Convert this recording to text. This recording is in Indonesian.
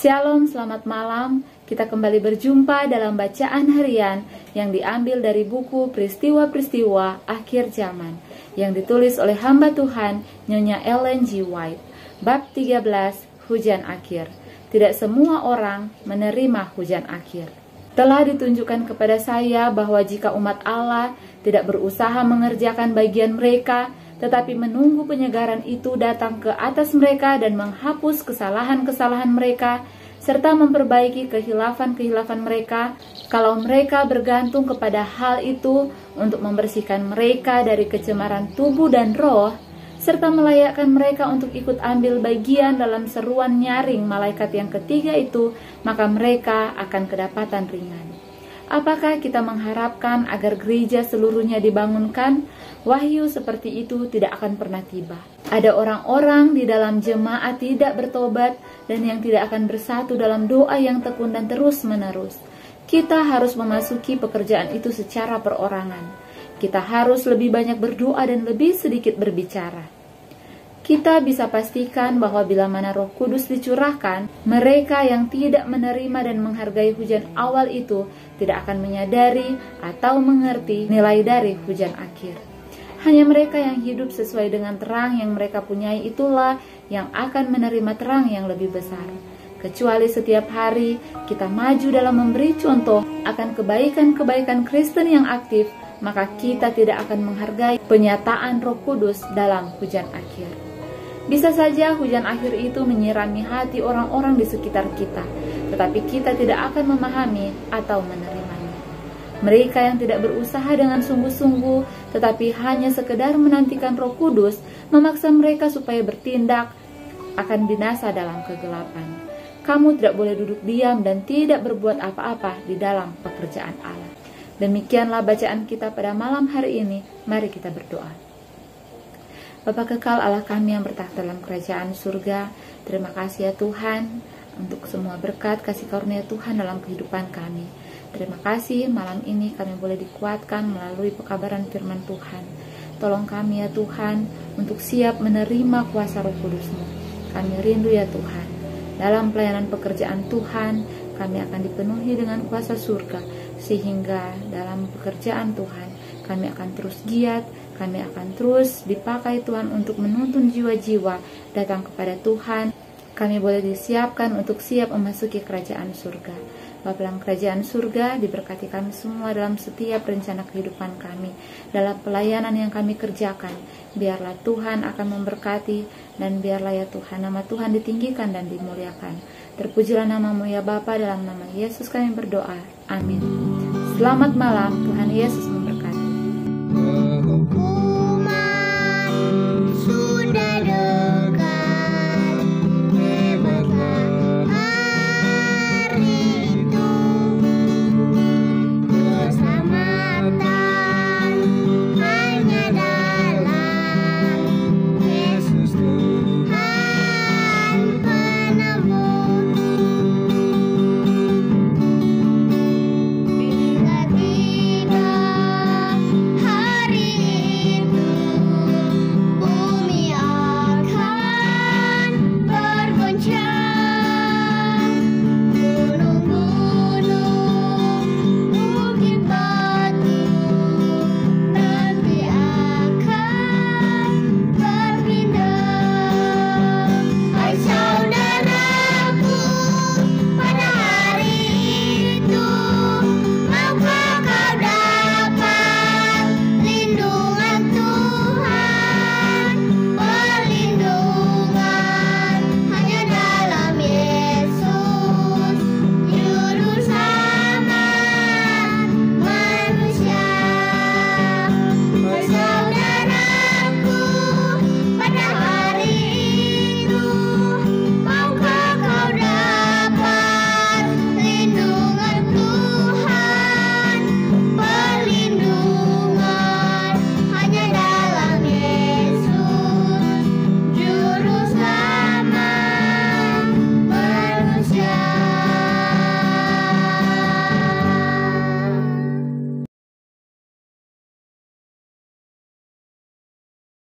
Shalom, selamat malam. Kita kembali berjumpa dalam bacaan harian yang diambil dari buku Peristiwa-Peristiwa Akhir Zaman yang ditulis oleh hamba Tuhan Nyonya Ellen G. White. Bab 13, Hujan Akhir. Tidak semua orang menerima hujan akhir. Telah ditunjukkan kepada saya bahwa jika umat Allah tidak berusaha mengerjakan bagian mereka, tetapi menunggu penyegaran itu datang ke atas mereka dan menghapus kesalahan-kesalahan mereka, serta memperbaiki kehilafan-kehilafan mereka, kalau mereka bergantung kepada hal itu untuk membersihkan mereka dari kecemaran tubuh dan roh, serta melayakkan mereka untuk ikut ambil bagian dalam seruan nyaring malaikat yang ketiga itu, maka mereka akan kedapatan ringan. Apakah kita mengharapkan agar gereja seluruhnya dibangunkan? Wahyu seperti itu tidak akan pernah tiba. Ada orang-orang di dalam jemaat tidak bertobat dan yang tidak akan bersatu dalam doa yang tekun dan terus-menerus. Kita harus memasuki pekerjaan itu secara perorangan. Kita harus lebih banyak berdoa dan lebih sedikit berbicara. Kita bisa pastikan bahwa bila mana Roh Kudus dicurahkan, mereka yang tidak menerima dan menghargai hujan awal itu tidak akan menyadari atau mengerti nilai dari hujan akhir. Hanya mereka yang hidup sesuai dengan terang yang mereka punyai itulah yang akan menerima terang yang lebih besar. Kecuali setiap hari kita maju dalam memberi contoh akan kebaikan-kebaikan Kristen yang aktif, maka kita tidak akan menghargai penyataan Roh Kudus dalam hujan akhir. Bisa saja hujan akhir itu menyirami hati orang-orang di sekitar kita, tetapi kita tidak akan memahami atau menerimanya. Mereka yang tidak berusaha dengan sungguh-sungguh, tetapi hanya sekedar menantikan Roh Kudus, memaksa mereka supaya bertindak, akan binasa dalam kegelapan. Kamu tidak boleh duduk diam dan tidak berbuat apa-apa di dalam pekerjaan Allah. Demikianlah bacaan kita pada malam hari ini. Mari kita berdoa. Bapa kekal Allah kami yang bertakhta dalam kerajaan surga, terima kasih ya Tuhan untuk semua berkat kasih karunia Tuhan dalam kehidupan kami. Terima kasih malam ini kami boleh dikuatkan melalui pekabaran firman Tuhan. Tolong kami ya Tuhan untuk siap menerima kuasa Roh Kudus-Mu. Kami rindu ya Tuhan, dalam pelayanan pekerjaan Tuhan kami akan dipenuhi dengan kuasa surga, sehingga dalam pekerjaan Tuhan kami akan terus giat, kami akan terus dipakai Tuhan untuk menuntun jiwa-jiwa datang kepada Tuhan. Kami boleh disiapkan untuk siap memasuki kerajaan surga. Bapa dalam kerajaan surga, diberkati kami semua dalam setiap rencana kehidupan kami, dalam pelayanan yang kami kerjakan. Biarlah Tuhan akan memberkati, dan biarlah ya Tuhan nama Tuhan ditinggikan dan dimuliakan. Terpujilah nama-Mu ya Bapa, dalam nama Yesus kami berdoa. Amin. Selamat malam, Tuhan Yesus